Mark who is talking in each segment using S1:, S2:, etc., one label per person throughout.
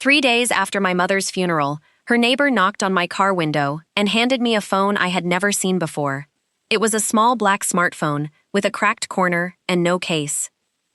S1: 3 days after my mother's funeral, her neighbor knocked on my car window and handed me a phone I had never seen before. It was a small black smartphone with a cracked corner and no case.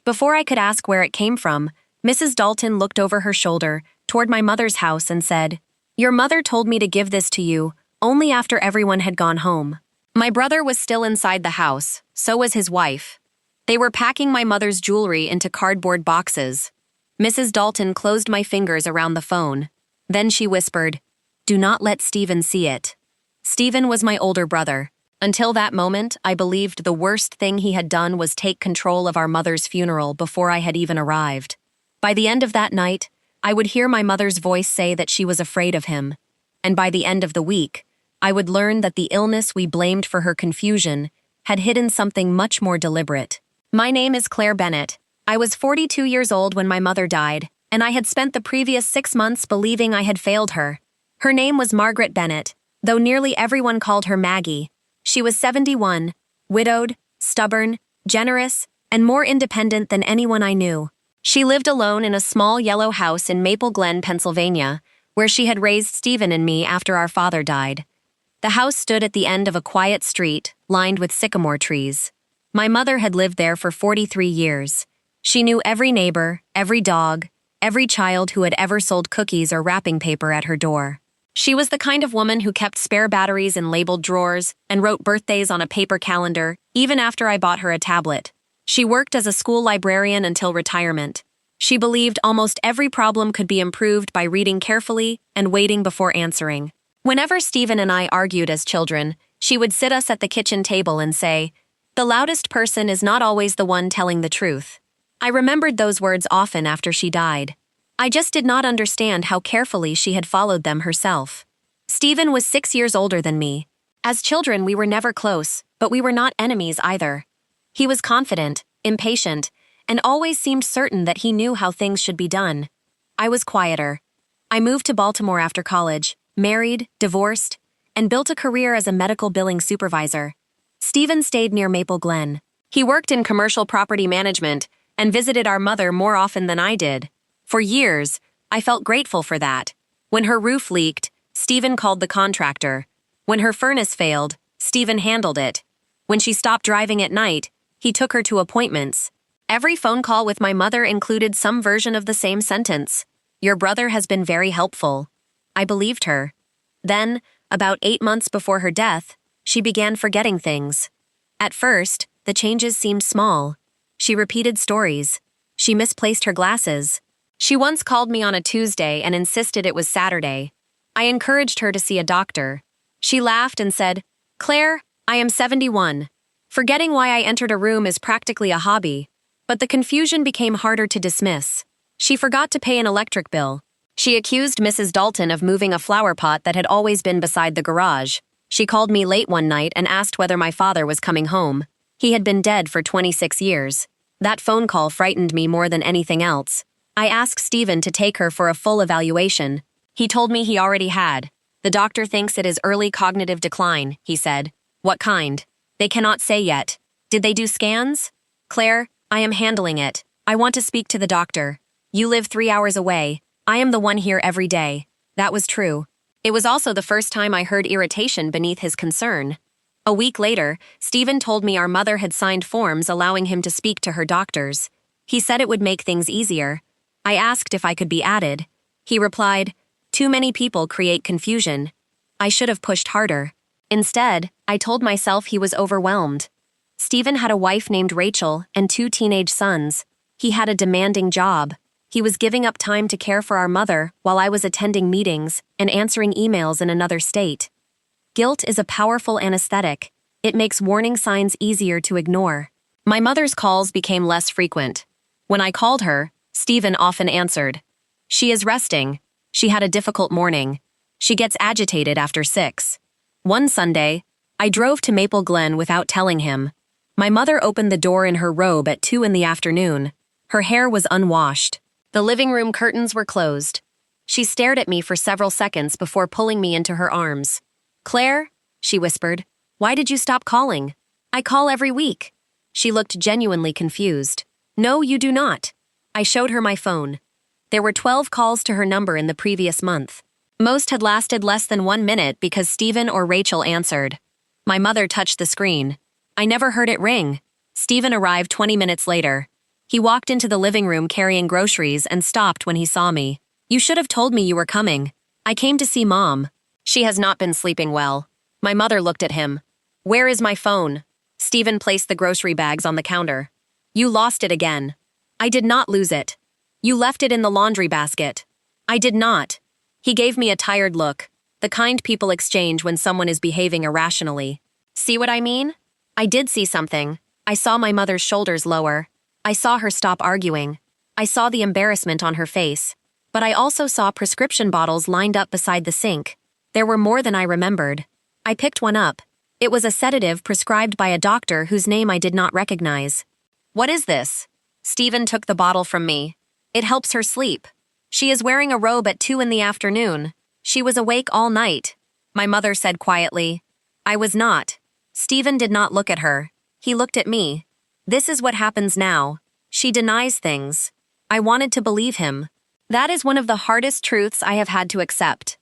S1: Before I could ask where it came from, Mrs. Dalton looked over her shoulder toward my mother's house and said, "Your mother told me to give this to you only after everyone had gone home." My brother was still inside the house, so was his wife. They were packing my mother's jewelry into cardboard boxes. Mrs. Dalton closed my fingers around the phone. Then she whispered, "Do not let Stephen see it." Stephen was my older brother. Until that moment, I believed the worst thing he had done was take control of our mother's funeral before I had even arrived. By the end of that night, I would hear my mother's voice say that she was afraid of him. And by the end of the week, I would learn that the illness we blamed for her confusion had hidden something much more deliberate. My name is Claire Bennett. I was 42 years old when my mother died, and I had spent the previous 6 months believing I had failed her. Her name was Margaret Bennett, though nearly everyone called her Maggie. She was 71, widowed, stubborn, generous, and more independent than anyone I knew. She lived alone in a small yellow house in Maple Glen, Pennsylvania, where she had raised Stephen and me after our father died. The house stood at the end of a quiet street, lined with sycamore trees. My mother had lived there for 43 years. She knew every neighbor, every dog, every child who had ever sold cookies or wrapping paper at her door. She was the kind of woman who kept spare batteries in labeled drawers and wrote birthdays on a paper calendar, even after I bought her a tablet. She worked as a school librarian until retirement. She believed almost every problem could be improved by reading carefully and waiting before answering. Whenever Stephen and I argued as children, she would sit us at the kitchen table and say, "The loudest person is not always the one telling the truth." I remembered those words often after she died. I just did not understand how carefully she had followed them herself. Stephen was 6 years older than me. As children, we were never close, but we were not enemies either. He was confident, impatient, and always seemed certain that he knew how things should be done. I was quieter. I moved to Baltimore after college, married, divorced, and built a career as a medical billing supervisor. Stephen stayed near Maple Glen. He worked in commercial property management and visited our mother more often than I did. For years, I felt grateful for that. When her roof leaked, Stephen called the contractor. When her furnace failed, Stephen handled it. When she stopped driving at night, he took her to appointments. Every phone call with my mother included some version of the same sentence. "Your brother has been very helpful." I believed her. Then, about 8 months before her death, she began forgetting things. At first, the changes seemed small. She repeated stories. She misplaced her glasses. She once called me on a Tuesday and insisted it was Saturday. I encouraged her to see a doctor. She laughed and said, "Claire, I am 71. Forgetting why I entered a room is practically a hobby." But the confusion became harder to dismiss. She forgot to pay an electric bill. She accused Mrs. Dalton of moving a flower pot that had always been beside the garage. She called me late one night and asked whether my father was coming home. He had been dead for 26 years. That phone call frightened me more than anything else. I asked Stephen to take her for a full evaluation. He told me he already had. "The doctor thinks it is early cognitive decline," he said. "What kind?" "They cannot say yet." "Did they do scans?" "Claire, I am handling it. I want to speak to the doctor. You live 3 hours away. I am the one here every day." That was true. It was also the first time I heard irritation beneath his concern. A week later, Stephen told me our mother had signed forms allowing him to speak to her doctors. He said it would make things easier. I asked if I could be added. He replied, "Too many people create confusion." I should have pushed harder. Instead, I told myself he was overwhelmed. Stephen had a wife named Rachel and 2 teenage sons. He had a demanding job. He was giving up time to care for our mother while I was attending meetings and answering emails in another state. Guilt is a powerful anesthetic. It makes warning signs easier to ignore. My mother's calls became less frequent. When I called her, Stephen often answered. "She is resting. She had a difficult morning. She gets agitated after 6. One Sunday, I drove to Maple Glen without telling him. My mother opened the door in her robe at 2 in the afternoon. Her hair was unwashed. The living room curtains were closed. She stared at me for several seconds before pulling me into her arms. "Claire," she whispered, "why did you stop calling?" "I call every week." She looked genuinely confused. "No, you do not." I showed her my phone. There were 12 calls to her number in the previous month. Most had lasted less than 1 minute because Stephen or Rachel answered. My mother touched the screen. I never heard it ring. Stephen arrived 20 minutes later. He walked into the living room carrying groceries and stopped when he saw me. You should have told me you were coming. I came to see Mom. She has not been sleeping well. My mother looked at him. Where is my phone? Stephen placed the grocery bags on the counter. You lost it again. I did not lose it. You left it in the laundry basket. I did not. He gave me a tired look, the kind people exchange when someone is behaving irrationally. See what I mean? I did see something. I saw my mother's shoulders lower. I saw her stop arguing. I saw the embarrassment on her face. But I also saw prescription bottles lined up beside the sink. There were more than I remembered. I picked one up. It was a sedative prescribed by a doctor whose name I did not recognize. What is this? Stephen took the bottle from me. It helps her sleep. She is wearing a robe at 2 in the afternoon. She was awake all night. My mother said quietly. I was not. Stephen did not look at her. He looked at me. This is what happens now. She denies things. I wanted to believe him. That is one of the hardest truths I have had to accept.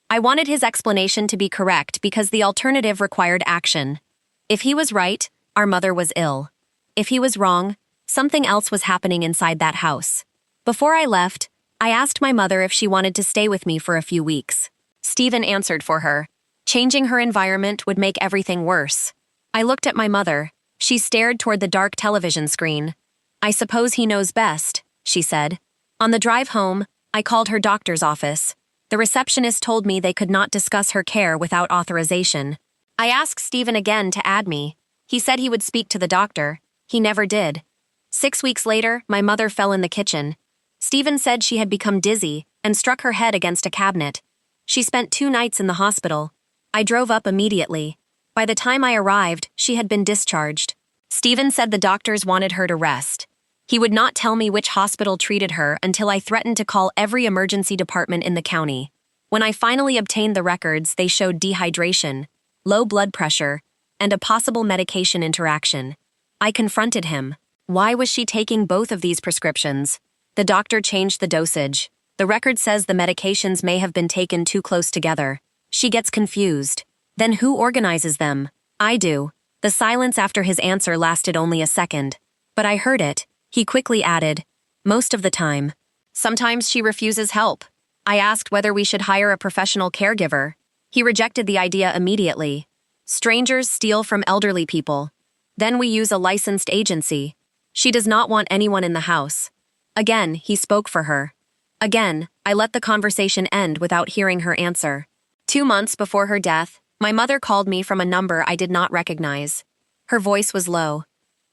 S1: I wanted his explanation to be correct because the alternative required action. If he was right, our mother was ill. If he was wrong, something else was happening inside that house. Before I left, I asked my mother if she wanted to stay with me for a few weeks. Stephen answered for her. Changing her environment would make everything worse. I looked at my mother. She stared toward the dark television screen. I suppose he knows best, she said. On the drive home, I called her doctor's office. The receptionist told me they could not discuss her care without authorization. I asked Stephen again to add me. He said he would speak to the doctor. He never did. 6 weeks later, my mother fell in the kitchen. Stephen said she had become dizzy and struck her head against a cabinet. She spent 2 nights in the hospital. I drove up immediately. By the time I arrived, she had been discharged. Stephen said the doctors wanted her to rest. He would not tell me which hospital treated her until I threatened to call every emergency department in the county. When I finally obtained the records, they showed dehydration, low blood pressure, and a possible medication interaction. I confronted him. Why was she taking both of these prescriptions? The doctor changed the dosage. The record says the medications may have been taken too close together. She gets confused. Then who organizes them? I do. The silence after his answer lasted only a second. But I heard it. He quickly added, most of the time. Sometimes she refuses help. I asked whether we should hire a professional caregiver. He rejected the idea immediately. Strangers steal from elderly people. Then we use a licensed agency. She does not want anyone in the house. Again, he spoke for her. Again, I let the conversation end without hearing her answer. 2 months before her death, my mother called me from a number I did not recognize. Her voice was low.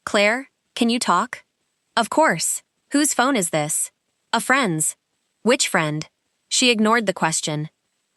S1: Claire, can you talk? Of course. Whose phone is this? A friend's. Which friend? She ignored the question.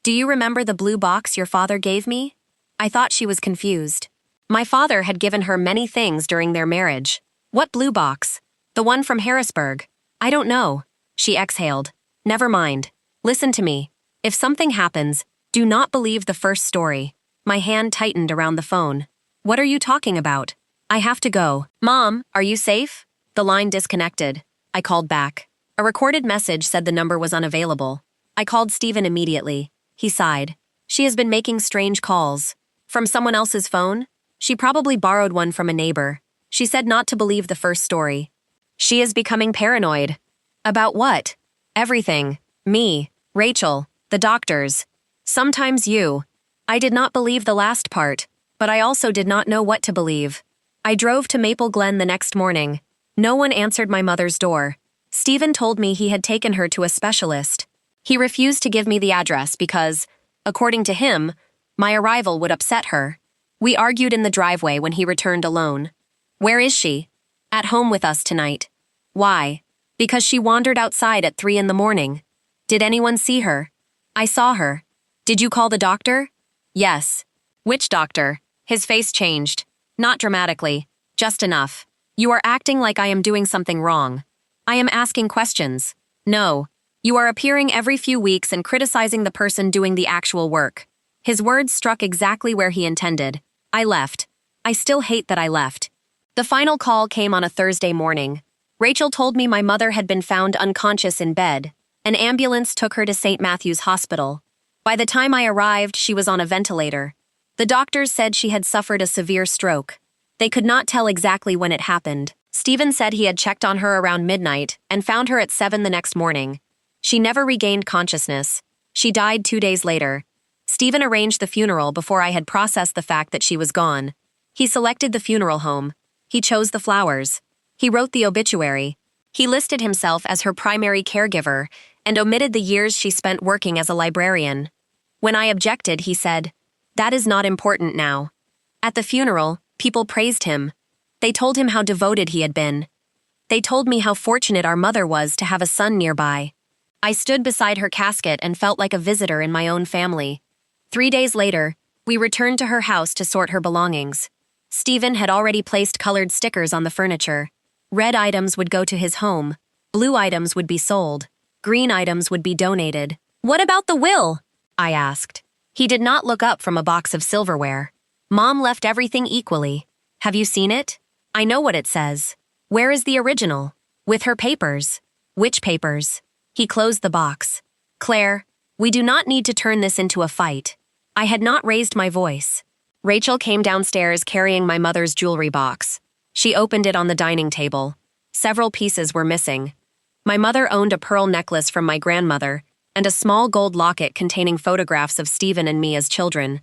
S1: Do you remember the blue box your father gave me? I thought she was confused. My father had given her many things during their marriage. What blue box? The one from Harrisburg. I don't know. She exhaled. Never mind. Listen to me. If something happens, do not believe the first story. My hand tightened around the phone. What are you talking about? I have to go. Mom, are you safe? The line disconnected. I called back. A recorded message said the number was unavailable. I called Stephen immediately. He sighed. She has been making strange calls. From someone else's phone? She probably borrowed one from a neighbor. She said not to believe the first story. She is becoming paranoid. About what? Everything. Me, Rachel, the doctors. Sometimes you. I did not believe the last part, but I also did not know what to believe. I drove to Maple Glen the next morning. No one answered my mother's door. Stephen told me he had taken her to a specialist. He refused to give me the address because, according to him, my arrival would upset her. We argued in the driveway when he returned alone. Where is she? At home with us tonight. Why? Because she wandered outside at 3 in the morning. Did anyone see her? I saw her. Did you call the doctor? Yes. Which doctor? His face changed. Not dramatically. Just enough. You are acting like I am doing something wrong. I am asking questions. No. You are appearing every few weeks and criticizing the person doing the actual work. His words struck exactly where he intended. I left. I still hate that I left. The final call came on a Thursday morning. Rachel told me my mother had been found unconscious in bed. An ambulance took her to St. Matthew's Hospital. By the time I arrived, she was on a ventilator. The doctors said she had suffered a severe stroke. They could not tell exactly when it happened. Stephen said he had checked on her around midnight and found her at 7 the next morning. She never regained consciousness. She died 2 days later. Stephen arranged the funeral before I had processed the fact that she was gone. He selected the funeral home. He chose the flowers. He wrote the obituary. He listed himself as her primary caregiver and omitted the years she spent working as a librarian. When I objected, he said, "That is not important now." At the funeral, people praised him. They told him how devoted he had been. They told me how fortunate our mother was to have a son nearby. I stood beside her casket and felt like a visitor in my own family. 3 days later, we returned to her house to sort her belongings. Stephen had already placed colored stickers on the furniture. Red items would go to his home. Blue items would be sold. Green items would be donated. "What about the will?" I asked. He did not look up from a box of silverware. "Mom left everything equally. Have you seen it? I know what it says. Where is the original? With her papers." "Which papers?" He closed the box. "Claire, we do not need to turn this into a fight." I had not raised my voice. Rachel came downstairs carrying my mother's jewelry box. She opened it on the dining table. Several pieces were missing. My mother owned a pearl necklace from my grandmother and a small gold locket containing photographs of Stephen and me as children.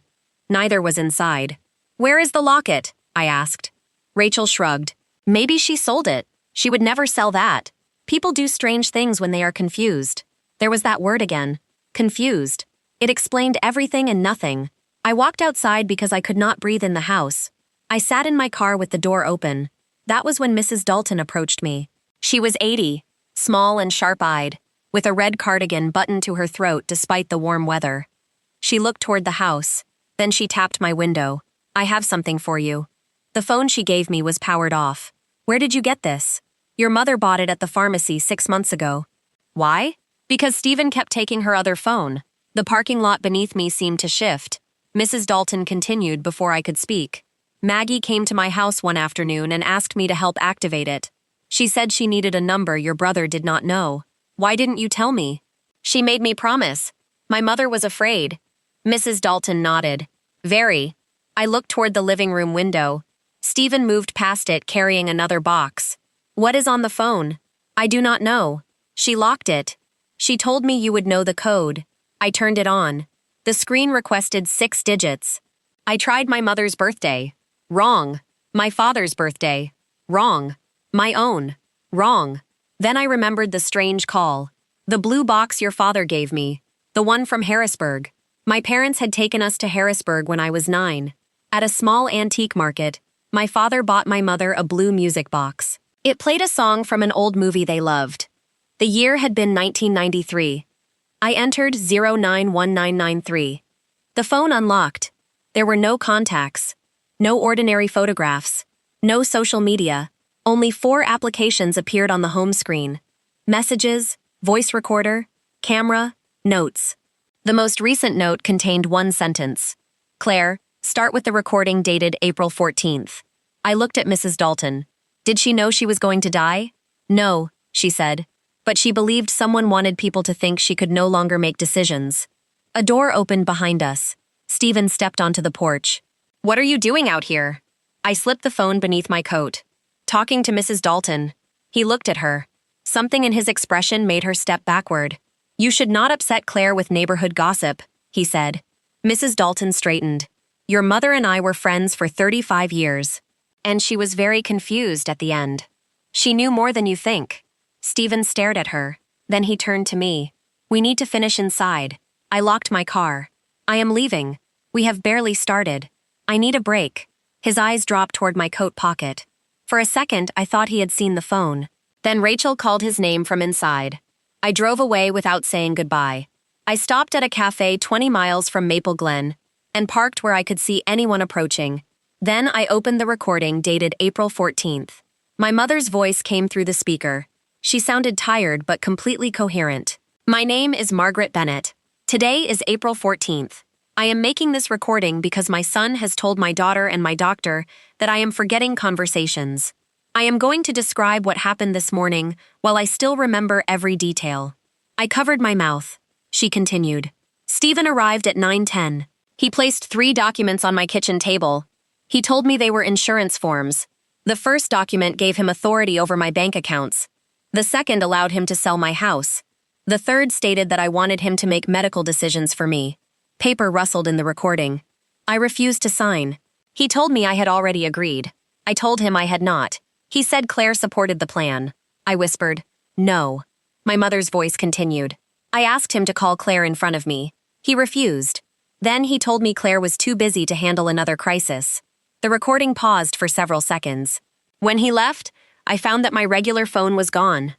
S1: Neither was inside. "Where is the locket?" I asked. Rachel shrugged. "Maybe she sold it. She would never sell that. People do strange things when they are confused." There was that word again. Confused. It explained everything and nothing. I walked outside because I could not breathe in the house. I sat in my car with the door open. That was when Mrs. Dalton approached me. She was 80, small and sharp-eyed, with a red cardigan buttoned to her throat despite the warm weather. She looked toward the house. Then she tapped my window. "I have something for you." The phone she gave me was powered off. "Where did you get this?" "Your mother bought it at the pharmacy 6 months ago." "Why?" "Because Stephen kept taking her other phone." The parking lot beneath me seemed to shift. Mrs. Dalton continued before I could speak. "Maggie came to my house one afternoon and asked me to help activate it. She said she needed a number your brother did not know. Why didn't you tell me?" "She made me promise. My mother was afraid." Mrs. Dalton nodded. "Very." I looked toward the living room window. Stephen moved past it carrying another box. "What is on the phone?" "I do not know. She locked it. She told me you would know the code." I turned it on. The screen requested 6 digits. I tried my mother's birthday. Wrong. My father's birthday. Wrong. My own. Wrong. Then I remembered the strange call. The blue box your father gave me. The one from Harrisburg. My parents had taken us to Harrisburg when I was 9. At a small antique market, my father bought my mother a blue music box. It played a song from an old movie they loved. The year had been 1993. I entered 091993. The phone unlocked. There were no contacts, no ordinary photographs, no social media. Only 4 applications appeared on the home screen. Messages, voice recorder, camera, notes. The most recent note contained one sentence. "Claire, start with the recording dated April 14th. I looked at Mrs. Dalton. Did she know she was going to die? No, she said. But she believed someone wanted people to think she could no longer make decisions. A door opened behind us. Stephen stepped onto the porch. "What are you doing out here?" I slipped the phone beneath my coat. "Talking to Mrs. Dalton." He looked at her. Something in his expression made her step backward. "You should not upset Claire with neighborhood gossip," he said. Mrs. Dalton straightened. "Your mother and I were friends for 35 years. And she was very confused at the end. She knew more than you think." Stephen stared at her. Then he turned to me. "We need to finish inside." I locked my car. "I am leaving. We have barely started. I need a break." His eyes dropped toward my coat pocket. For a second, I thought he had seen the phone. Then Rachel called his name from inside. I drove away without saying goodbye. I stopped at a cafe 20 miles from Maple Glen and parked where I could see anyone approaching. Then I opened the recording dated April 14th. My mother's voice came through the speaker. She sounded tired but completely coherent. "My name is Margaret Bennett. Today is April 14th. I am making this recording because my son has told my daughter and my doctor that I am forgetting conversations. I am going to describe what happened this morning while I still remember every detail. I covered my mouth. She continued. Stephen arrived at 9:10. He placed 3 documents on my kitchen table. He told me they were insurance forms. The first document gave him authority over my bank accounts. The second allowed him to sell my house. The third stated that I wanted him to make medical decisions for me. Paper rustled in the recording. I refused to sign. He told me I had already agreed. I told him I had not. He said Claire supported the plan. I whispered, "No." My mother's voice continued. I asked him to call Claire in front of me. He refused. Then he told me Claire was too busy to handle another crisis. The recording paused for several seconds. When he left, I found that my regular phone was gone.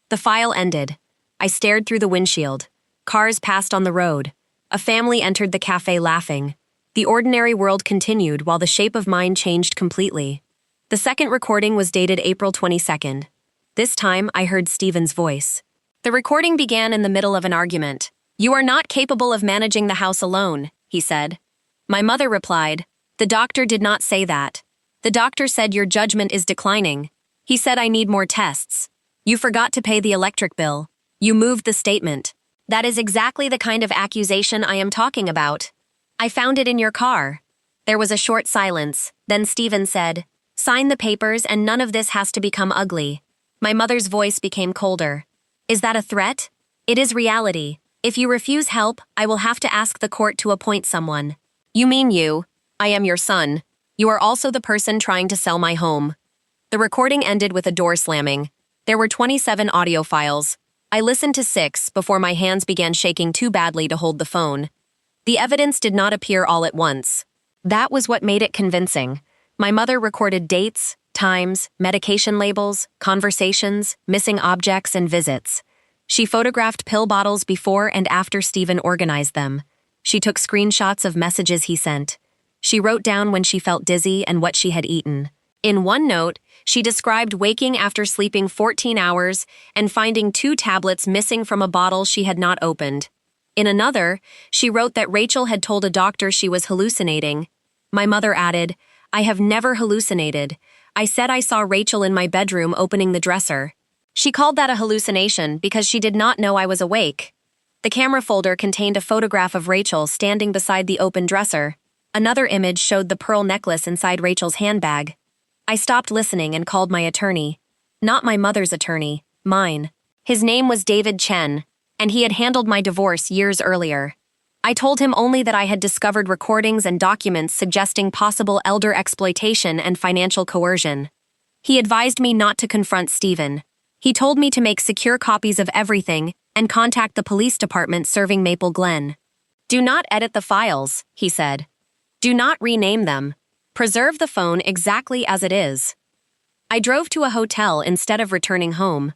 S1: The file ended. I stared through the windshield. Cars passed on the road. A family entered the cafe laughing. The ordinary world continued while the shape of mine changed completely. The second recording was dated April 22nd. This time, I heard Stephen's voice. The recording began in the middle of an argument. "You are not capable of managing the house alone," he said. My mother replied, "The doctor did not say that. The doctor said your judgment is declining. He said I need more tests. You forgot to pay the electric bill. You moved the statement. That is exactly the kind of accusation I am talking about. I found it in your car." There was a short silence. Then Stephen said, "Sign the papers and none of this has to become ugly." My mother's voice became colder. "Is that a threat?" "It is reality. If you refuse help, I will have to ask the court to appoint someone." "You mean you? I am your son. You are also the person trying to sell my home." The recording ended with a door slamming. There were 27 audio files. I listened to 6 before my hands began shaking too badly to hold the phone. The evidence did not appear all at once. That was what made it convincing. My mother recorded dates, times, medication labels, conversations, missing objects, and visits. She photographed pill bottles before and after Stephen organized them. She took screenshots of messages he sent. She wrote down when she felt dizzy and what she had eaten. In one note, she described waking after sleeping 14 hours and finding 2 tablets missing from a bottle she had not opened. In another, she wrote that Rachel had told a doctor she was hallucinating. My mother added, "I have never hallucinated. I said I saw Rachel in my bedroom opening the dresser." She called that a hallucination because she did not know I was awake. The camera folder contained a photograph of Rachel standing beside the open dresser. Another image showed the pearl necklace inside Rachel's handbag. I stopped listening and called my attorney. Not my mother's attorney, mine. His name was David Chen, and he had handled my divorce years earlier. I told him only that I had discovered recordings and documents suggesting possible elder exploitation and financial coercion. He advised me not to confront Stephen. He told me to make secure copies of everything and contact the police department serving Maple Glen. "Do not edit the files," he said. "Do not rename them. Preserve the phone exactly as it is." I drove to a hotel instead of returning home.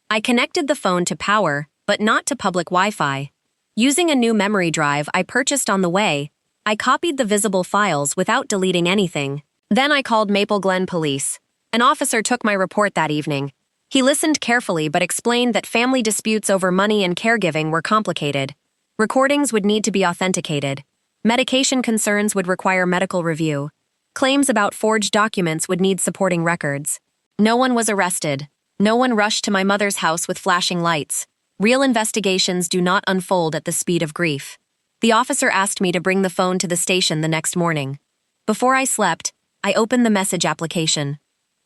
S1: I connected the phone to power, but not to public Wi-Fi. Using a new memory drive I purchased on the way, I copied the visible files without deleting anything. Then I called Maple Glen Police. An officer took my report that evening. He listened carefully but explained that family disputes over money and caregiving were complicated. Recordings would need to be authenticated. Medication concerns would require medical review. Claims about forged documents would need supporting records. No one was arrested. No one rushed to my mother's house with flashing lights. Real investigations do not unfold at the speed of grief. The officer asked me to bring the phone to the station the next morning. Before I slept, I opened the message application.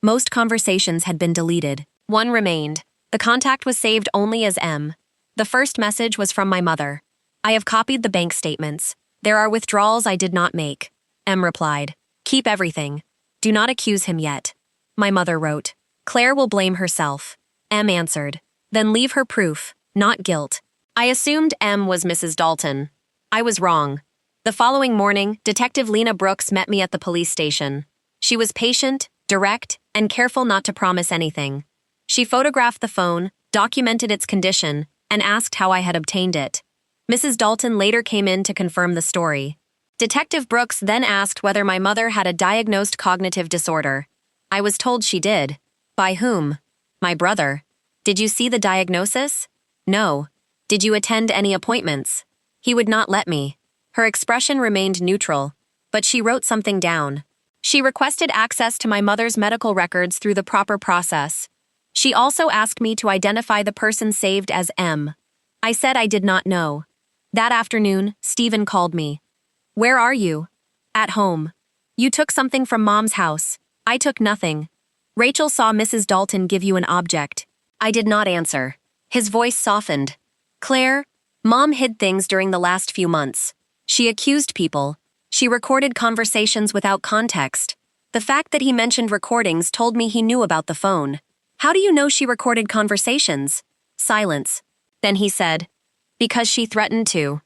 S1: Most conversations had been deleted. One remained. The contact was saved only as M. The first message was from my mother. "I have copied the bank statements. There are withdrawals I did not make." M replied, "Keep everything. Do not accuse him yet." My mother wrote, "Claire will blame herself." M answered, "Then leave her proof, not guilt." I assumed M was Mrs. Dalton. I was wrong. The following morning, Detective Lena Brooks met me at the police station. She was patient, direct, and careful not to promise anything. She photographed the phone, documented its condition, and asked how I had obtained it. Mrs. Dalton later came in to confirm the story. Detective Brooks then asked whether my mother had a diagnosed cognitive disorder. I was told she did. By whom? My brother. Did you see the diagnosis? No. Did you attend any appointments? He would not let me. Her expression remained neutral, but she wrote something down. She requested access to my mother's medical records through the proper process. She also asked me to identify the person saved as M. I said I did not know. That afternoon, Stephen called me. Where are you? At home. You took something from Mom's house. I took nothing. Rachel saw Mrs. Dalton give you an object. I did not answer. His voice softened. Claire, Mom hid things during the last few months. She accused people. She recorded conversations without context. The fact that he mentioned recordings told me he knew about the phone. How do you know she recorded conversations? Silence. Then he said, because she threatened to.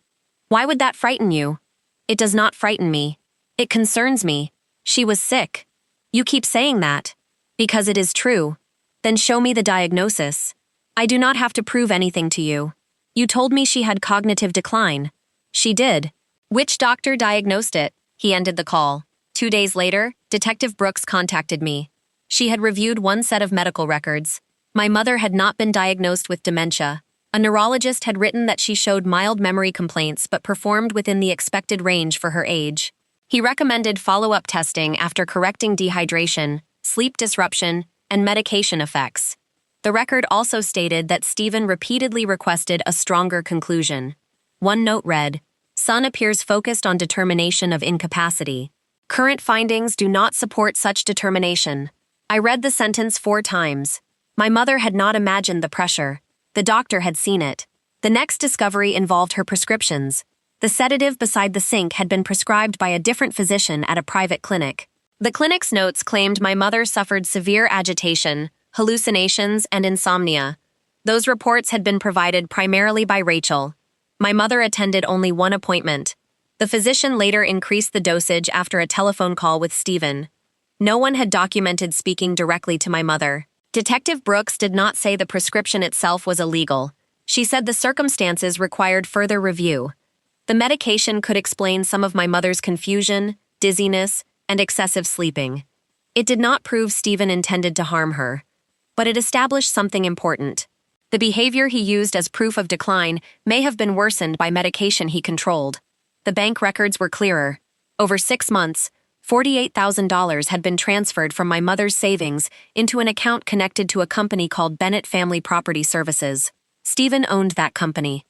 S1: Why would that frighten you? It does not frighten me. It concerns me. She was sick. You keep saying that. Because it is true. Then show me the diagnosis. I do not have to prove anything to you. You told me she had cognitive decline. She did. Which doctor diagnosed it? He ended the call. 2 days later, Detective Brooks contacted me. She had reviewed one set of medical records. My mother had not been diagnosed with dementia. A neurologist had written that she showed mild memory complaints but performed within the expected range for her age. He recommended follow-up testing after correcting dehydration, sleep disruption, and medication effects. The record also stated that Stephen repeatedly requested a stronger conclusion. One note read, Son appears focused on determination of incapacity. Current findings do not support such determination. I read the sentence 4 times. My mother had not imagined the pressure. The doctor had seen it. The next discovery involved her prescriptions. The sedative beside the sink had been prescribed by a different physician at a private clinic. The clinic's notes claimed my mother suffered severe agitation, hallucinations, and insomnia. Those reports had been provided primarily by Rachel. My mother attended only one appointment. The physician later increased the dosage after a telephone call with Stephen. No one had documented speaking directly to my mother. Detective Brooks did not say the prescription itself was illegal. She said the circumstances required further review. The medication could explain some of my mother's confusion, dizziness, and excessive sleeping. It did not prove Stephen intended to harm her, but it established something important. The behavior he used as proof of decline may have been worsened by medication he controlled. The bank records were clearer. Over 6 months, $48,000 had been transferred from my mother's savings into an account connected to a company called Bennett Family Property Services. Stephen owned that company.